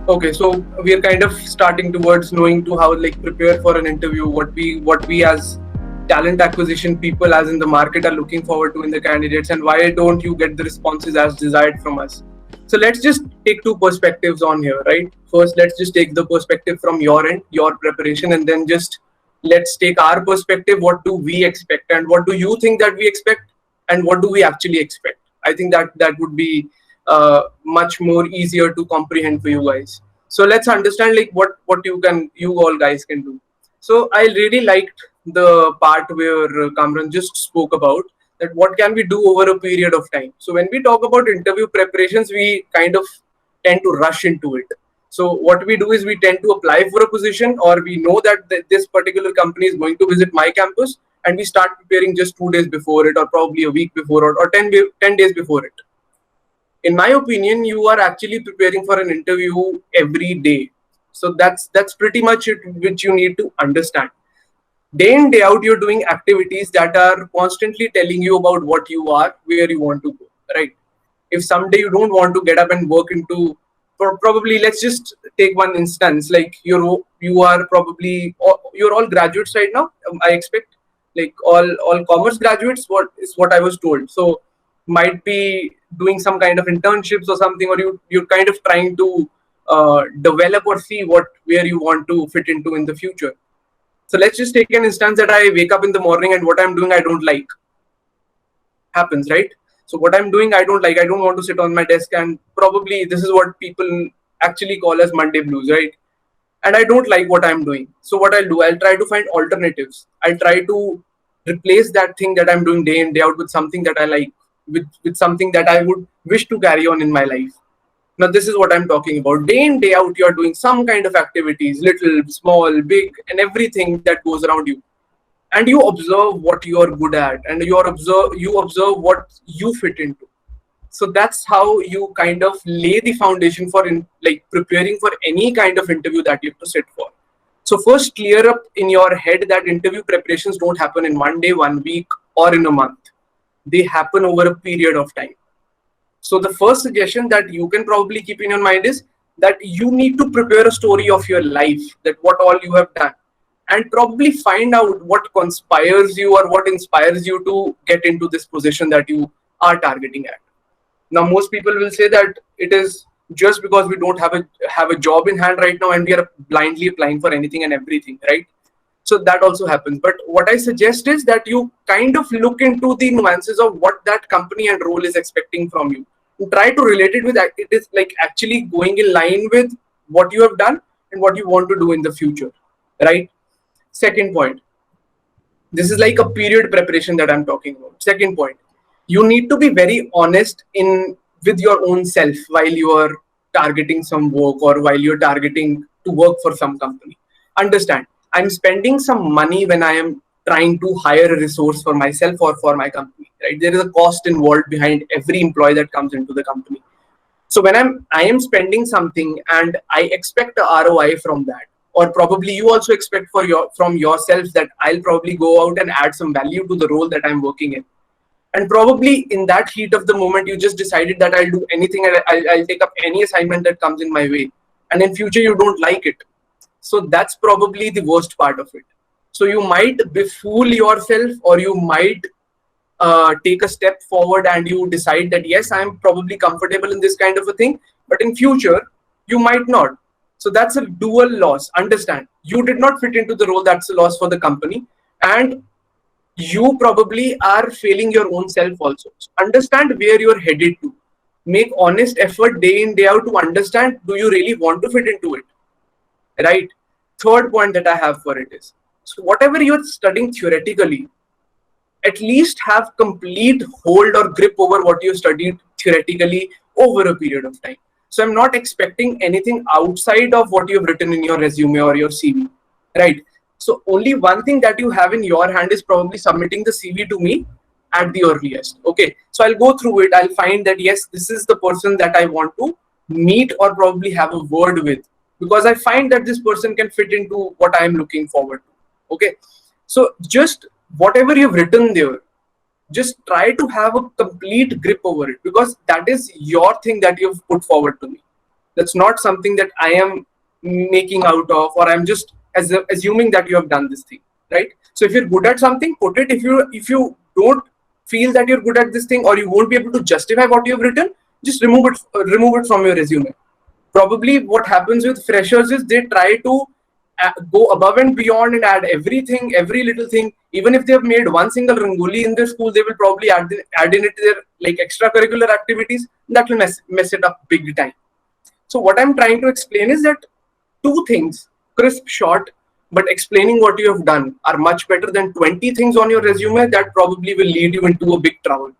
Okay, so we are kind of starting towards knowing to how like prepare for an interview, what we as talent acquisition people as in the market are looking forward to in the candidates, and why don't you get the responses as desired from us. So let's just take two perspectives on here, right? First, let's just take the perspective from your end, your preparation, and then just let's take our perspective. What do we expect, and what do you think that we expect, and what do we actually expect? I think that would be much more easier to comprehend for you guys. So let's understand like what you all guys can do. So I really liked the part where Kamran just spoke about that what can we do over a period of time. So when we talk about interview preparations, we kind of tend to rush into it. So what we do is we tend to apply for a position, or we know that this particular company is going to visit my campus, and we start preparing just 2 days before it, or probably a week before, or 10 days before it. In my opinion, you are actually preparing for an interview every day. So that's pretty much it, which you need to understand. Day in day out, you're doing activities that are constantly telling you about what you are, where you want to go, right? If someday you don't want to get up and work into, probably let's just take one instance, like you are probably, you're all graduates right now, I expect, like all commerce graduates, what is what I was told. So might be doing some kind of internships or something, or you're kind of trying to develop or see what where you want to fit into in the future. So let's just take an instance that I wake up in the morning and what I'm doing I don't like. Happens, right? So what I'm doing I don't like. I don't want to sit on my desk, and probably this is what people actually call as Monday blues, right? And I don't like what I'm doing. So what I'll do, I'll try to find alternatives. I'll try to replace that thing that I'm doing day in, day out with something that I like, with something that I would wish to carry on in my life. Now, this is what I'm talking about. Day in, day out, you're doing some kind of activities, little, small, big, and everything that goes around you. And you observe what you're good at, and you observe what you fit into. So that's how you kind of lay the foundation for like preparing for any kind of interview that you have to sit for. So first, clear up in your head that interview preparations don't happen in one day, 1 week, or in a month. They happen over a period of time. So the first suggestion that you can probably keep in your mind is that you need to prepare a story of your life, that what all you have done, and probably find out what conspires you or what inspires you to get into this position that you are targeting at. Now, most people will say that it is just because we don't have a job in hand right now, and we are blindly applying for anything and everything, right? So that also happens. But what I suggest is that you kind of look into the nuances of what that company and role is expecting from you. You try to relate it with it is like actually going in line with what you have done and what you want to do in the future, right? Second point, this is like a period preparation that I'm talking about. Second point, you need to be very honest in with your own self while you are targeting some work, or while you're targeting to work for some company. Understand, I'm spending some money when I am trying to hire a resource for myself or for my company, right? There is a cost involved behind every employee that comes into the company. So when I am spending something and I expect a ROI from that, or probably you also expect from yourself that I'll probably go out and add some value to the role that I'm working in. And probably in that heat of the moment, you just decided that I'll do anything, and I'll take up any assignment that comes in my way. And in future, you don't like it. So that's probably the worst part of it. So you might befool yourself, or you might take a step forward and you decide that yes, I'm probably comfortable in this kind of a thing, but in future you might not. So that's a dual loss. Understand, you did not fit into the role, that's a loss for the company, and you probably are failing your own self also. So understand where you're headed to. Make honest effort day in day out to understand, do you really want to fit into it, right? Third point that I have for it is, so whatever you're studying theoretically, at least have complete hold or grip over what you studied theoretically over a period of time. So I'm not expecting anything outside of what you've written in your resume or your CV, right? So only one thing that you have in your hand is probably submitting the CV to me at the earliest. Okay, so I'll go through it. I'll find that yes, this is the person that I want to meet or probably have a word with, because I find that this person can fit into what I'm looking forward to. Okay, so just whatever you've written there, just try to have a complete grip over it, because that is your thing that you've put forward to me. That's not something that I am making out of, or I'm just assuming that you have done this thing, right? So if you're good at something, put it. If you don't feel that you're good at this thing, or you won't be able to justify what you've written, just remove it from your resume. Probably what happens with freshers is they try to go above and beyond and add everything, every little thing. Even if they have made one single rangoli in their school, they will probably add in it their like extracurricular activities. That will mess it up big time. So what I'm trying to explain is that two things, crisp, short, but explaining what you have done, are much better than 20 things on your resume that probably will lead you into a big trouble.